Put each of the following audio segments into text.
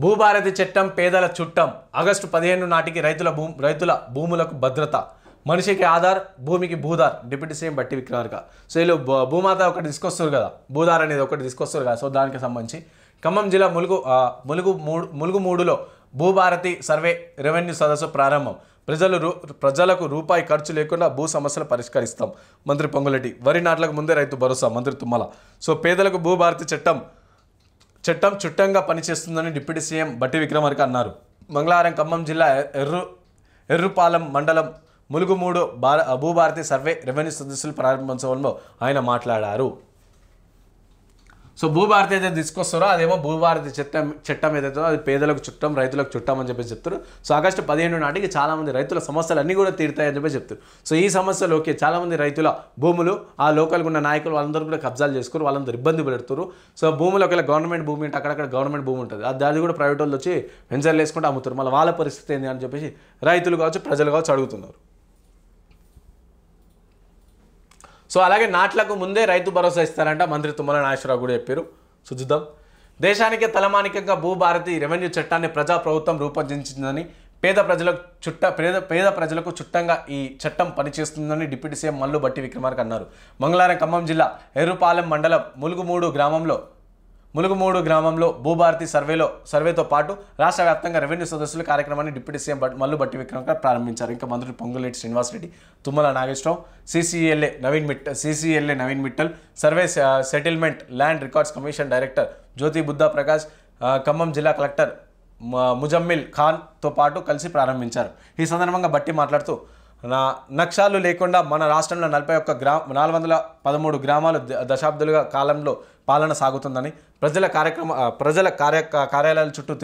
భూభారతి చట్టం పేదల చుట్టం ఆగస్టు 15 నాటికి రైతుల భూములకు భద్రత మనిషికి ఆధార్ భూమికి భూధార్ డిప్యూటీ సీఎం బట్టి విక్రమార్క. సో వీళ్ళు భూమాత ఒకటి తీసుకొస్తారు కదా, భూధార్ అనేది ఒకటి తీసుకొస్తారు కదా. సో దానికి సంబంధించి ఖమ్మం జిల్లా ములుగు మూడులో భూభారతి సర్వే రెవెన్యూ సదస్సు ప్రారంభం. ప్రజలకు రూపాయి ఖర్చు లేకుండా భూ సమస్యలు పరిష్కరిస్తాం మంత్రి పొంగులేటి. వరి నాట్లకు ముందే రైతు భరోసా మంత్రి తుమ్మల. సో పేదలకు భూభారతి చట్టం చుట్టంగా పనిచేస్తుందని డిప్యూటీ సీఎం బట్టి విక్రమార్క అన్నారు. మంగళవారం ఖమ్మం జిల్లా ఎర్రుపాలెం మండలం ములుగు మూడు భూభారతి సర్వే రెవెన్యూ సదస్సుల ప్రారంభోత్సవంలో ఆయన మాట్లాడారు. సో భూభారతి ఏదైతే తీసుకొస్తారో అదేమో భూభారతి చట్టం ఏదైతే అది పేదలకు చుట్టం రైతులకు చుట్టం అని చెప్పేసి చెప్తారు. సో ఆగస్టు 15 నాటికి చాలామంది రైతుల సమస్యలు అన్నీ కూడా తీరుతాయని చెప్పి చెప్తారు. సో ఈ సమస్యలోకి చాలామంది రైతుల భూములు ఆ లోకల్గా ఉన్న నాయకులు వాళ్ళందరూ కూడా కబ్జాలు చేసుకుని వాళ్ళందరూ ఇబ్బంది పెడుతారు. సో భూములు ఒకవేళ గవర్నమెంట్ భూమి అంటే అక్కడక్కడ గవర్నమెంట్ భూమి ఉంటుంది, అది కూడా ప్రైవేట్ వాళ్ళు వచ్చి వెంచర్లు వేసుకుంటూ అమ్ముతారు. మళ్ళీ వాళ్ళ పరిస్థితి ఏంటి అని చెప్పేసి రైతులు కావచ్చు ప్రజలు కావచ్చు అడుగుతున్నారు. సో అలాగే నాట్లకు ముందే రైతు భరోసా ఇస్తారంట మంత్రి తుమ్మల నాగేశ్వరరావు కూడా చెప్పారు. సో చూద్దాం. దేశానికే తలమానికంగా భూభారతి రెవెన్యూ చట్టాన్ని ప్రజాప్రభుత్వం రూపొందించిందని పేద ప్రజలకు చుట్టంగా ఈ చట్టం పనిచేస్తుందని డిప్యూటీ సీఎం మల్లు బట్టి విక్రమార్క అన్నారు. మంగళవారం ఖమ్మం జిల్లా ఎర్రుపాలెం మండలం ములుగుమూడు గ్రామంలో భూభారతి సర్వేతో పాటు రాష్ట్ర వ్యాప్తంగా రెవెన్యూ సదస్సుల కార్యక్రమాన్ని డిప్యూటీ సీఎం మల్లు బట్టి విక్రమార్క ప్రారంభించారు. ఇంకా మంత్రులు Ponguleti Srinivasa Reddy, Tummala Nageswara Rao, CCLA Naveen Mittal, survey settlement land records commission director Jyothi Buddha Prakash, Khammam జిల్లా కలెక్టర్ ముజమ్మిల్ ఖాన్తో పాటు కలిసి ప్రారంభించారు. ఈ సందర్భంగా బట్టి మాట్లాడుతూ నక్షాలు లేకుండా మన రాష్ట్రంలో 413 గ్రామాలు దశాబ్దాలుగా కాలంలో పాలన సాగుతుందని ప్రజల కార్యాలయాల చుట్టూ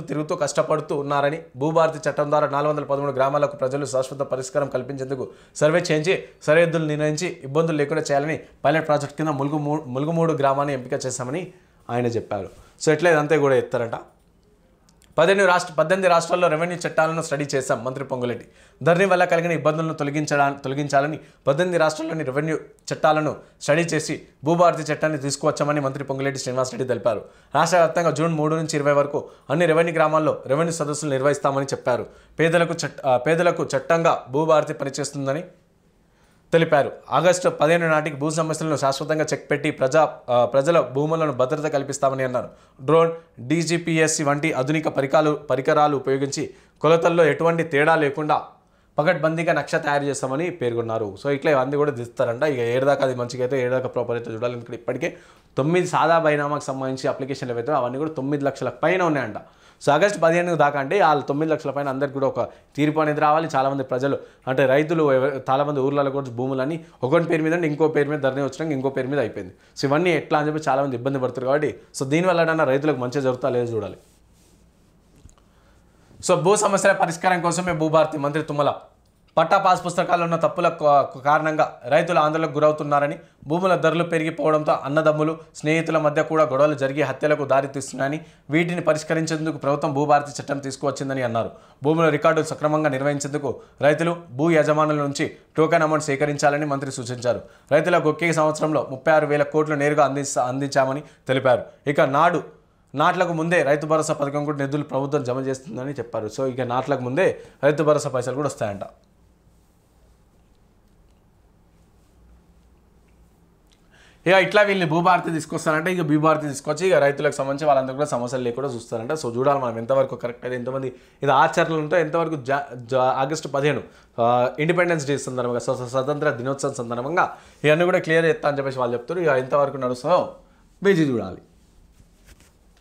తిరుగుతూ కష్టపడుతూ ఉన్నారని, భూభారతి చట్టం ద్వారా 413 గ్రామాలకు ప్రజలు శాశ్వత పరిష్కారం కల్పించేందుకు సర్వే చేయించి సరిహద్దులు నిర్ణయించి ఇబ్బందులు లేకుండా చేయాలని పైలట్ ప్రాజెక్ట్ కింద ములుగుమూడు గ్రామాన్ని ఎంపిక చేశామని ఆయన చెప్పారు. సో ఎట్లా ఇదంతా కూడా ఎత్తారంట. 18 రాష్ట్రాల్లో రెవెన్యూ చట్టాలను స్టడీ చేశాం మంత్రి పొంగులేటి. ధరణి వల్ల కలిగిన ఇబ్బందులను తొలగించాలని 18 రాష్ట్రాల్లోని రెవెన్యూ చట్టాలను స్టడీ చేసి భూభారతి చట్టాన్ని తీసుకువచ్చామని మంత్రి పొంగులేటి శ్రీనివాసరెడ్డి తెలిపారు. రాష్ట్ర వ్యాప్తంగా జూన్ 3 నుంచి 20 వరకు అన్ని రెవెన్యూ గ్రామాల్లో రెవెన్యూ సదస్సులు నిర్వహిస్తామని చెప్పారు. పేదలకు చట్టంగా భూభారతి పనిచేస్తుందని తెలిపారు. ఆగస్టు 15 నాటికి భూ సమస్యలను శాశ్వతంగా చెక్ పెట్టి ప్రజల భూములను భద్రత కల్పిస్తామని అన్నారు. డ్రోన్, డీజీపీఎస్సీ వంటి ఆధునిక పరికరాలు ఉపయోగించి కొలతల్లో ఎటువంటి తేడా లేకుండా పకడ్బందీగా నక్ష తయారు చేస్తామని పేర్కొన్నారు. సో ఇట్లా ఇవన్నీ కూడా దిస్తారంట. ఇక ఏడాదాకా అది మంచిగా అయితే ఏడాదాకా ప్రాపర్ అయితే చూడాలి. ఎందుకంటే ఇప్పటికే 9 సాదా బైనామాకు సంబంధించి అప్లికేషన్లు అయితే అవన్నీ కూడా 9 లక్షల పైన ఉన్నాయంట. సో ఆగస్టు 15 దాకా అంటే వాళ్ళు 9 లక్షల పైన అందరికీ కూడా ఒక తీర్పు అనేది రావాలి. చాలామంది ప్రజలు అంటే రైతులు చాలామంది ఊర్లలో కూడా భూములని ఒకటి పేరు మీద ఇంకో పేరు మీద ధరణి వచ్చినాక ఇంకో పేరు మీద అయిపోయింది. సో ఇవన్నీ ఎట్లా అని చెప్పి చాలామంది ఇబ్బంది పడుతారు. కాబట్టి సో దీనివల్ల రైతులకు మంచిగా జరుగుతా లేదో చూడాలి. సో భూ సమస్యల పరిష్కారం కోసమే భూభారతి మంత్రి తుమ్మల పట్టా పాస్ పుస్తకాల్లో ఉన్న తప్పుల కారణంగా రైతులు ఆందోళనకు గురవుతున్నారని, భూముల ధరలు పెరిగిపోవడంతో అన్నదమ్ములు స్నేహితుల మధ్య కూడా గొడవలు జరిగి హత్యలకు దారితీస్తున్నాయని, వీటిని పరిష్కరించేందుకు ప్రభుత్వం భూభారతి చట్టం తీసుకువచ్చిందని అన్నారు. భూముల రికార్డులు సక్రమంగా నిర్వహించేందుకు రైతులు భూ యజమానుల నుంచి టోకెన్ అమౌంట్ సేకరించాలని మంత్రి సూచించారు. రైతులకు ఒకే సంవత్సరంలో 36,000 కోట్లు నేరుగా అందించామని తెలిపారు. ఇక నాట్లకు ముందే రైతు భరోసా పథకం కూడా నిధులు ప్రభుత్వం జమ చేస్తుందని చెప్పారు. సో ఇక నాట్లకు ముందే రైతు భరోసా పైసలు కూడా వస్తాయంట. ఇక ఇట్లా వీళ్ళు భూభారతి తీసుకొస్తారంటే ఇక భూభారతి తీసుకొచ్చి ఇక రైతులకు సంబంధించి వాళ్ళందరూ కూడా సమస్యలు లేకుండా చూస్తారంట. సో చూడాలి మనం ఎంతవరకు కరెక్ట్ అయితే, ఎంతమంది ఇది ఆచరణలు ఉంటే ఎంతవరకు. ఆగస్టు 15 ఇండిపెండెన్స్ డే సందర్భంగా స్వతంత్ర దినోత్సవం సందర్భంగా ఇవన్నీ కూడా క్లియర్ చేస్తా అని చెప్పేసి వాళ్ళు చెప్తారు. ఇక ఎంతవరకు నడుస్తుందో బీజీ చూడాలి.